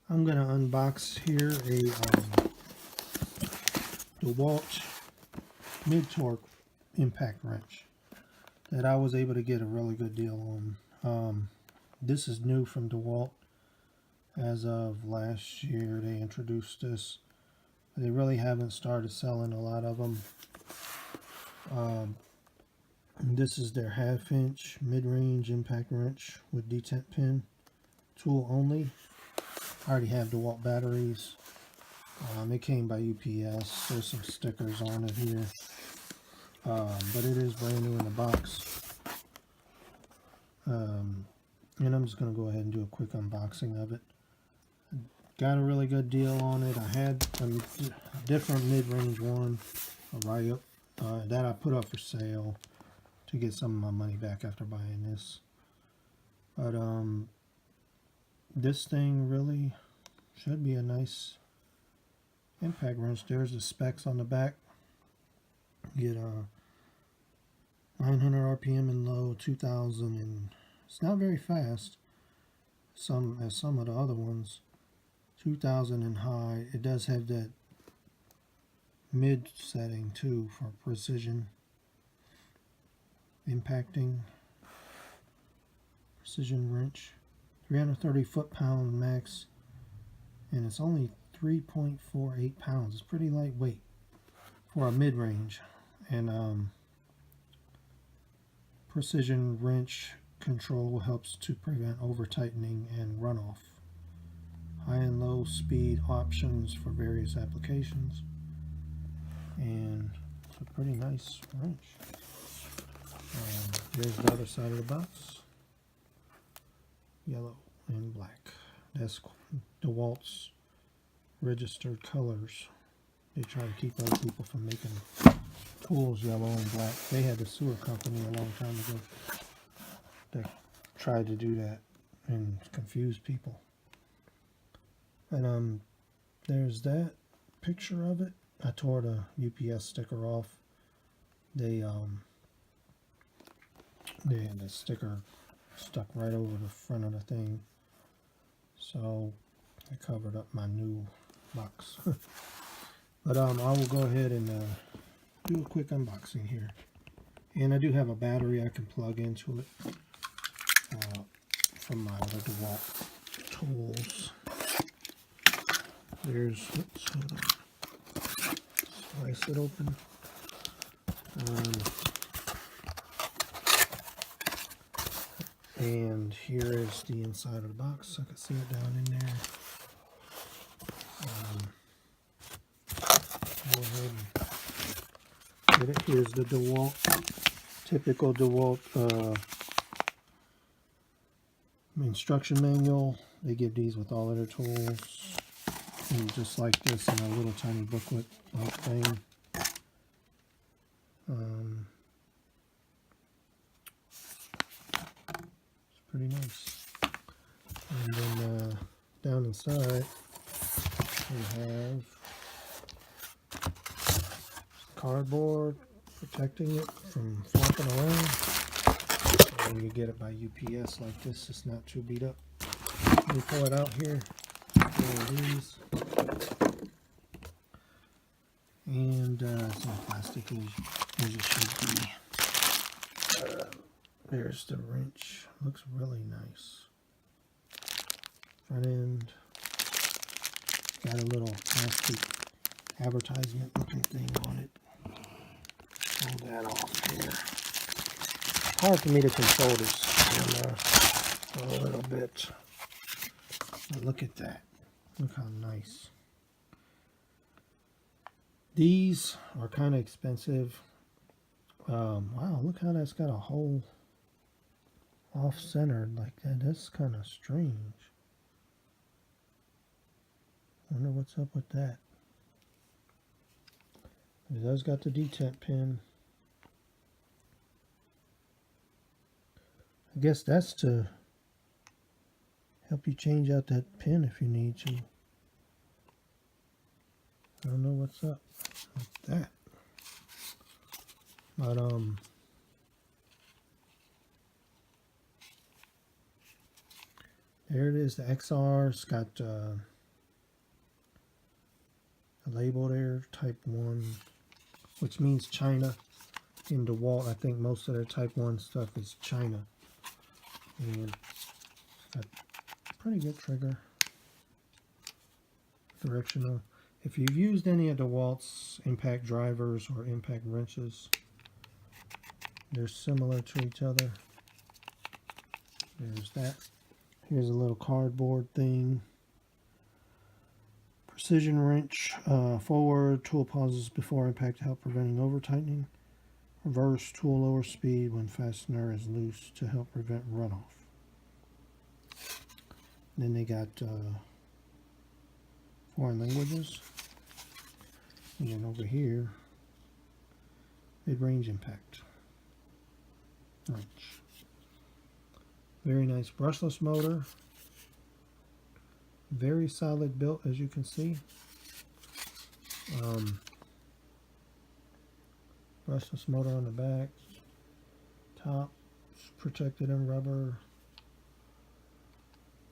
I'm going to unbox here a Dewalt mid-torque impact wrench that I was able to get a really good deal on. This is new from Dewalt. As of last year, they introduced this. They really haven't started selling a lot of them. This is their 1/2 inch mid-range impact wrench with detent pin, tool only. I already have Dewalt batteries. It came by UPS. There's some stickers on it here, but it is brand new in the box. And I'm just going to go ahead and do a quick unboxing of it. Got a really good deal on it. I had a different mid-range one, that I put up for sale to get some of my money back after buying this. But this thing really should be a nice impact wrench. There's the specs on the back. Get 900 RPM in low, 2000, and it's not very fast. As some of the other ones, 2000 in high. It does have that mid setting too for precision impacting. Precision wrench, 330 foot-pound max, and it's only 3.48 pounds. It's pretty lightweight for a mid-range. And precision wrench control helps to prevent over-tightening and runoff. High and low speed options for various applications. And it's a pretty nice wrench. Here's the other side of the box. Yellow and black. That's DeWalt's registered colors. They try to keep other people from making tools yellow and black. They had the sewer company a long time ago that tried to do that and confuse people. And there's that picture of it. I tore the UPS sticker off. They had the sticker stuck right over the front of the thing, so I covered up my new box. But I will go ahead and do a quick unboxing here. And I do have a battery I can plug into it from my other Dewalt tools. There's, hold on. Slice it open. And here is the inside of the box. I can see it down in there. Go ahead and get it. Here's the Dewalt, typical Dewalt instruction manual. They give these with all of their tools. And just like this in a little tiny booklet like thing. Pretty nice. And then down inside we have cardboard protecting it from flopping around. So when you get it by UPS like this, it's not too beat up. Let me pull it out here. There it is. And it's not plastic as it should be. There's the wrench. Looks really nice. Front end. Got a little plastic advertisement looking thing on it. Pull that off here. Hard for me to control this a little bit. But look at that. Look how nice. These are kind of expensive. Wow, look how that's got a hole off-centered like that. That's kind of strange. Wonder what's up with that. It does got the detent pin. I guess that's to help you change out that pin if you need to. I don't know what's up with that. But there it is, the XR. It's got label there, type 1, which means China. In Dewalt, I think most of their type 1 stuff is China. And got pretty good trigger. Directional. If you've used any of Dewalt's impact drivers or impact wrenches, they're similar to each other. There's that. Here's a little cardboard thing. Precision wrench. Forward, tool pauses before impact to help preventing over tightening. Reverse, tool lower speed when fastener is loose to help prevent runoff. Then they got foreign languages. And then over here, mid-range impact wrench. Very nice brushless motor. Very solid built, as you can see. Brushless motor on the back. Top protected in rubber.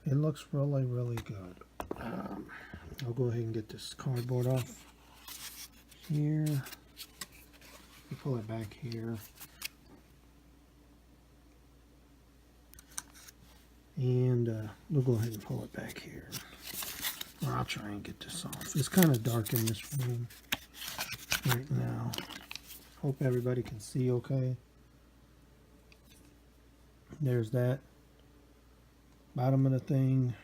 It looks really, really good. I'll go ahead and get this cardboard off here. You pull it back here. And we'll go ahead and pull it back here. Or I'll try and get this off. It's kind of dark in this room right now. Hope everybody can see okay. There's that. Bottom of the thing.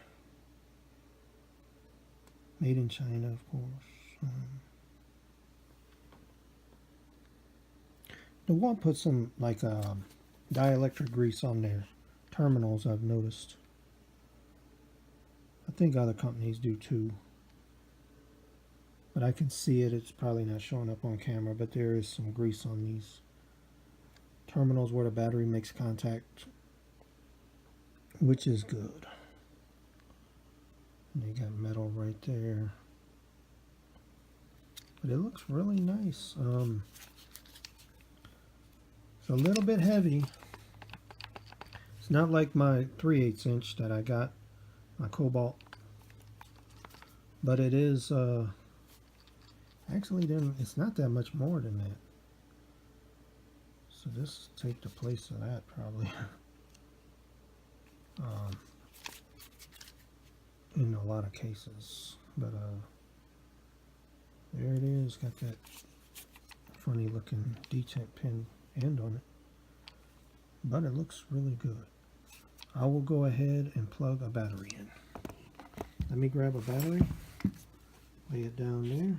Made in China, of course. Dewalt put some like dielectric grease on their terminals, I've noticed. I think other companies do too. But I can see it. It's probably not showing up on camera, but there is some grease on these terminals where the battery makes contact, which is good. And they got metal right there. But it looks really nice. It's a little bit heavy. It's not like my 3/8 inch that I got, my Cobalt. But it is, actually, it's not that much more than that. So this will take the place of that, probably. In a lot of cases. But, there it is. Got that funny looking detent pin end on it. But it looks really good. I will go ahead and plug a battery in. Let me grab a battery. Lay it down there.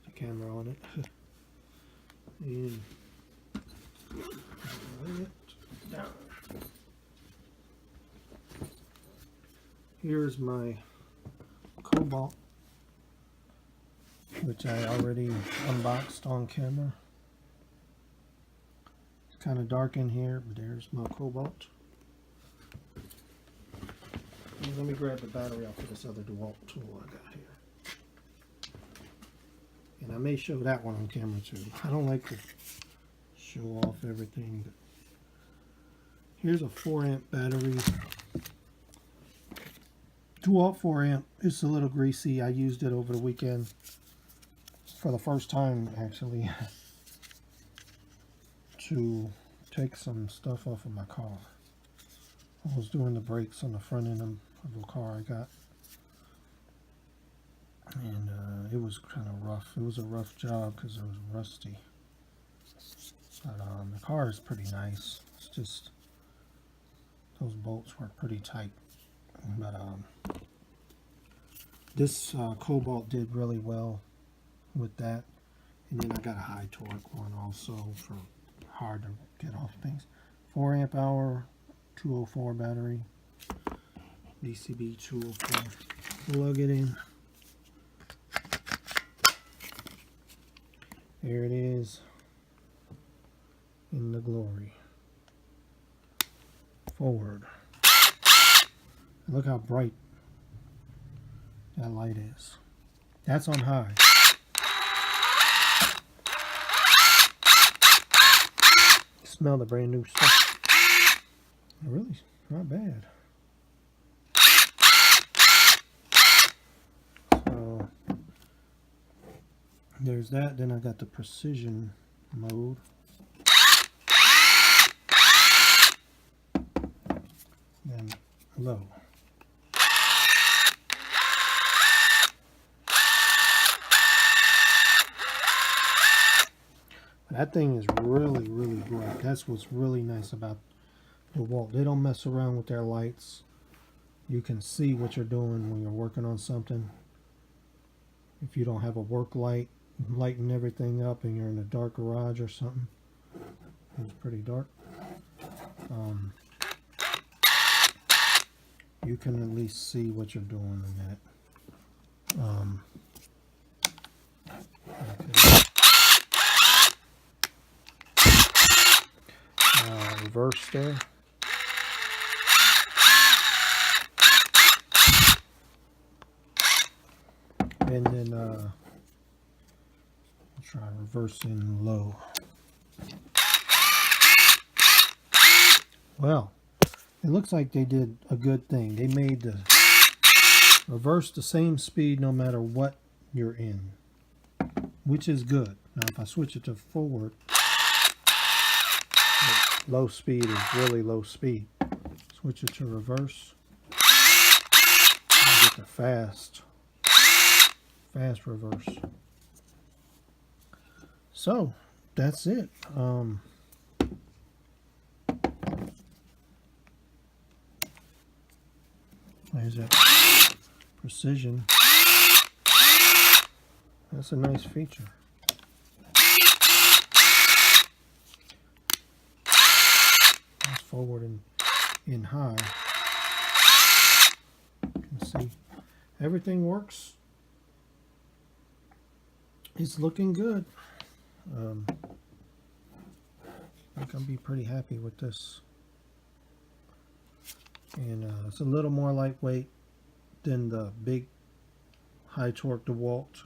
The camera on it. And lay it down. Here's my Cobalt, which I already unboxed on camera. It's kind of dark in here, but there's my Cobalt. And let me grab the battery off of this other Dewalt tool I got here. And I may show that one on camera too. I don't like to show off everything, but here's a 4-amp battery. Dewalt 4-amp. It's a little greasy. I used it over the weekend for the first time, actually, to take some stuff off of my car. I was doing the brakes on the front end of the car I got, and it was kind of rough. It was a rough job because it was rusty. But the car is pretty nice. It's just those bolts were pretty tight. But this Cobalt did really well with that. And then I got a high torque one also for hard to get off things. 4-amp hour, 204 battery, DCB 204. Plug it in. There it is in the glory. Forward. Look how bright that light is. That's on high. Smell the brand new stuff. Really, not bad. There's that. Then I got the precision mode. Then low. That thing is really, really bright. That's what's really nice about Dewalt. They don't mess around with their lights. You can see what you're doing when you're working on something. If you don't have a work light, lighting everything up and you're in a dark garage or something. It's pretty dark. You can at least see what you're doing in that. Reverse there. And then I'll try reversing low. Well, it looks like they did a good thing. They made the reverse the same speed no matter what you're in, which is good. Now if I switch it to forward, low speed is really low speed. Switch it to reverse, I get the fast reverse. So that's it. There's that precision. That's a nice feature. That's forward and in high. You can see everything works. It's looking good. I think I'll be pretty happy with this. And it's a little more lightweight than the big high torque Dewalt.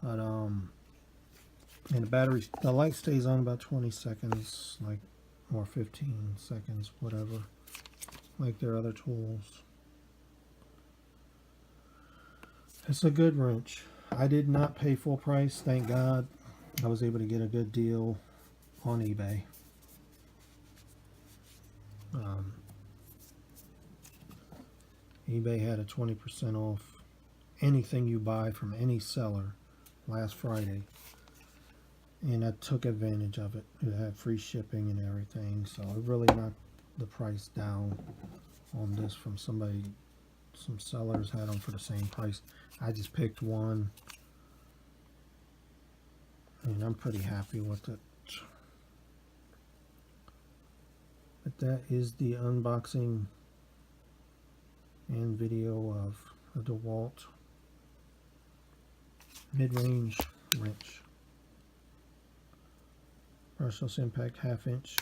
But and the light stays on about 20 seconds, like, or 15 seconds, whatever, like their other tools. It's a good wrench. I did not pay full price, thank God. I was able to get a good deal on eBay. eBay had a 20% off anything you buy from any seller last Friday, and I took advantage of it. It had free shipping and everything, so it really knocked the price down on this from somebody. Some sellers had them for the same price. I just picked one, and I'm pretty happy with it. But that is the unboxing and video of a Dewalt mid-range wrench. Brushless impact half-inch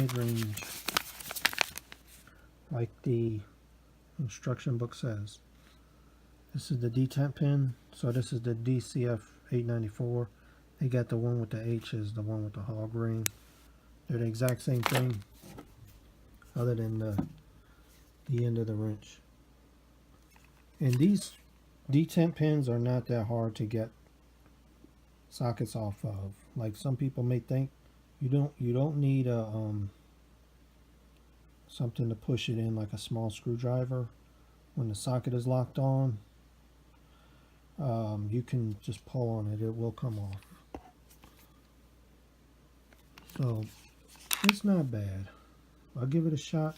mid-range, like the instruction book says. This is the detent pin, so this is the DCF894. They got the one with the H's, the one with the hog ring. They're the exact same thing, other than the end of the wrench. And these detent pins are not that hard to get sockets off of. Like some people may think, you don't need a something to push it in, like a small screwdriver. When the socket is locked on, you can just pull on it, it will come off. So it's not bad. I'll give it a shot.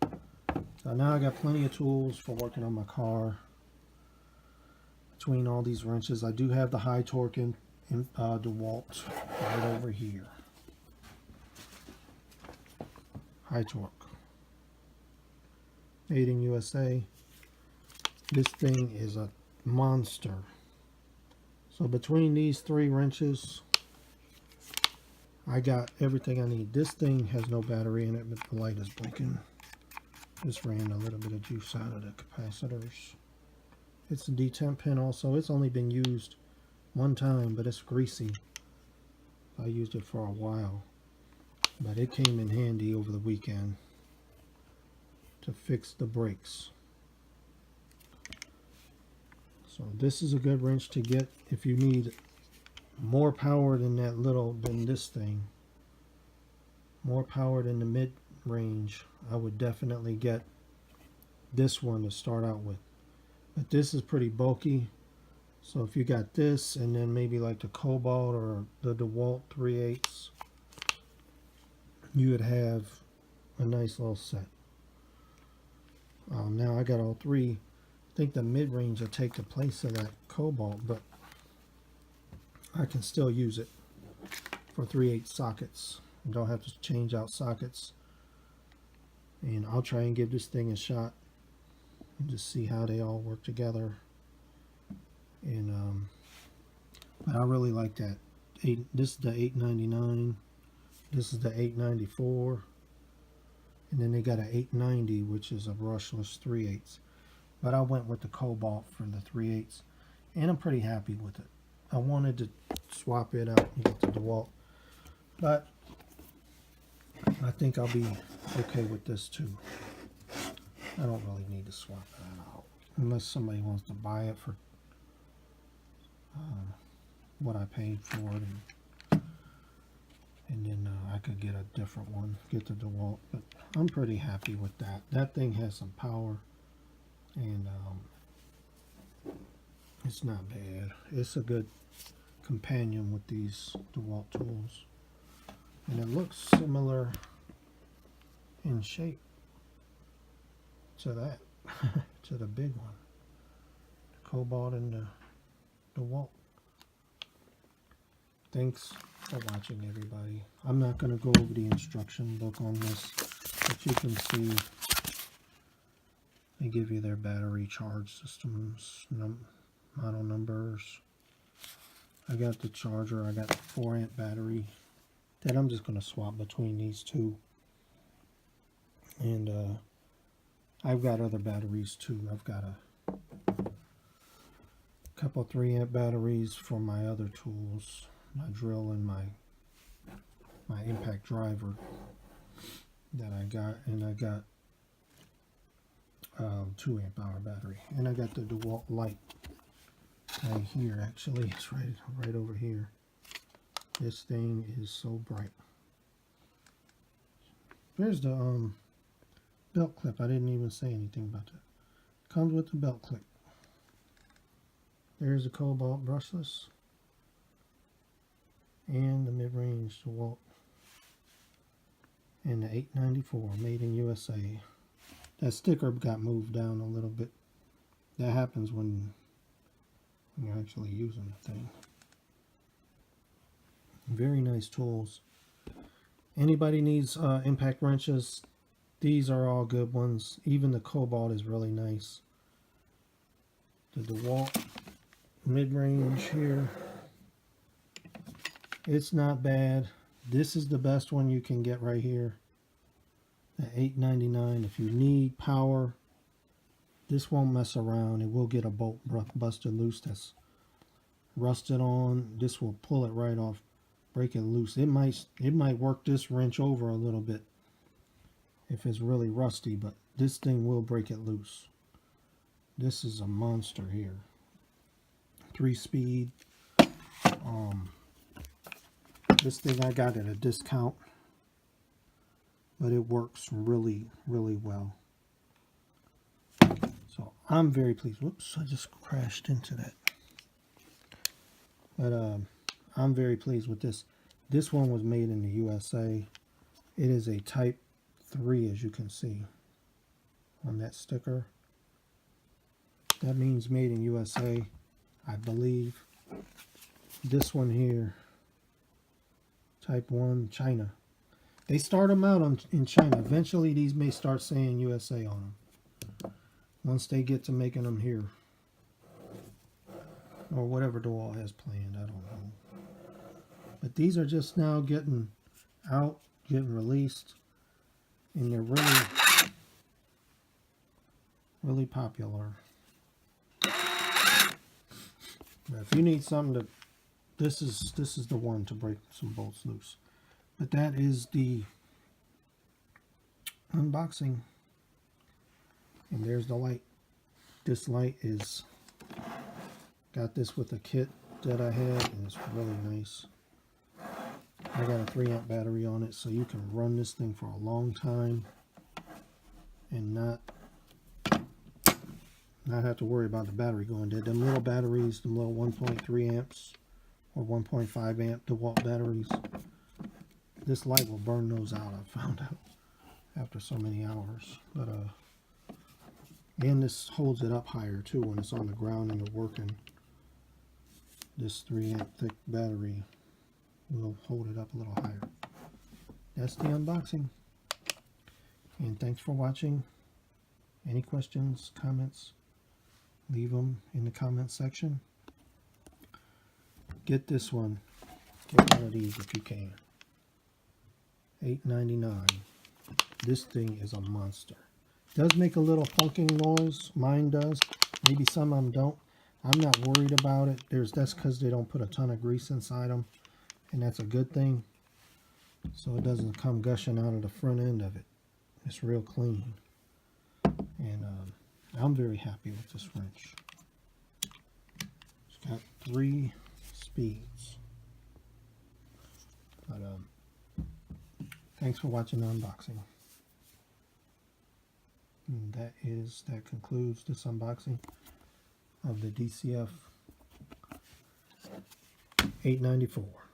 So now I got plenty of tools for working on my car. Between all these wrenches, I do have the high torque in Dewalt right over here. High torque, made in USA. This thing is a monster. So between these three wrenches, I got everything I need. This thing has no battery in it, but the light is blinking. Just ran a little bit of juice out of the capacitors. It's a detent pin also. It's only been used one time, but it's greasy. I used it for a while, but it came in handy over the weekend to fix the brakes. So this is a good wrench to get if you need more power than this thing. More power than the mid-range. I would definitely get this one to start out with. But this is pretty bulky. So if you got this and then maybe like the Cobalt or the Dewalt 3/8, you would have a nice little set. Now I got all three. I think the mid-range will take the place of that Cobalt, but I can still use it for 3/8 sockets. You don't have to change out sockets. And I'll try and give this thing a shot and just see how they all work together. And but I really like that. This is the 899. This is the 894. And then they got an 890, which is a brushless 3/8. But I went with the Cobalt for the 3/8, and I'm pretty happy with it. I wanted to swap it out and get the Dewalt, but I think I'll be okay with this too. I don't really need to swap that out unless somebody wants to buy it for what I paid for it, and then I could get a different one, get the Dewalt. But I'm pretty happy with that. That thing has some power, and it's not bad. It's a good companion with these Dewalt tools, and it looks similar in shape to that, to the big one, the Cobalt and the Dewalt. Thanks for watching, everybody. I'm not going to go over the instruction book on this, but you can see they give you their battery charge systems, model numbers. I got the charger. I got the 4-amp battery that I'm just going to swap between these two. And I've got other batteries too. I've got a couple 3-amp batteries for my other tools, my drill and my impact driver that I got, and I got 2-amp hour battery, and I got the Dewalt light right here. Actually, it's right over here. This thing is so bright. There's the belt clip. I didn't even say anything about that. Comes with the belt clip. There's the Cobalt brushless and the mid-range Dewalt and the 894 made in USA. That sticker got moved down a little bit. That happens when you're actually using the thing. Very nice tools. Anybody needs impact wrenches, these are all good ones. Even the Cobalt is really nice. The Dewalt mid-range here, it's not bad. This is the best one you can get right here, the 899. If you need power, this won't mess around. It will get a bolt busted loose that's rusted on. This will pull it right off, break it loose. It might work this wrench over a little bit if it's really rusty, but this thing will break it loose. This is a monster here. 3-speed. This thing I got at a discount, but it works really, really well. So I'm very pleased. Whoops, I just crashed into that. But I'm very pleased with this. This one was made in the USA. It is a Type 3, as you can see on that sticker. That means made in USA, I believe. This one here, Type 1, China. They start them out in China. Eventually these may start saying USA on them, once they get to making them here, or whatever Dewalt has planned. I don't know. But these are just now getting out, getting released, and they're really, really popular. But if you need something to, this is the one to break some bolts loose. But that is the unboxing And there's the light. This light is, got this with a kit that I had, and it's really nice. I got a 3-amp battery on it, so you can run this thing for a long time and not have to worry about the battery going dead. Them little batteries, them little 1.3 amps or 1.5 amp Dewalt batteries, this light will burn those out, I found out after so many hours. But and this holds it up higher too when it's on the ground and you're working. This 3-amp thick battery will hold it up a little higher. That's the unboxing. And thanks for watching. Any questions, comments, leave them in the comment section. Get this one. Get one of these if you can. $8.99. This thing is a monster. Does make a little funking noise. Mine does. Maybe some of them don't. I'm not worried about it. That's because they don't put a ton of grease inside them, and that's a good thing. So it doesn't come gushing out of the front end of it. It's real clean, and I'm very happy with this wrench. It's got 3 speeds. But thanks for watching the unboxing. And that concludes this unboxing of the DCF894.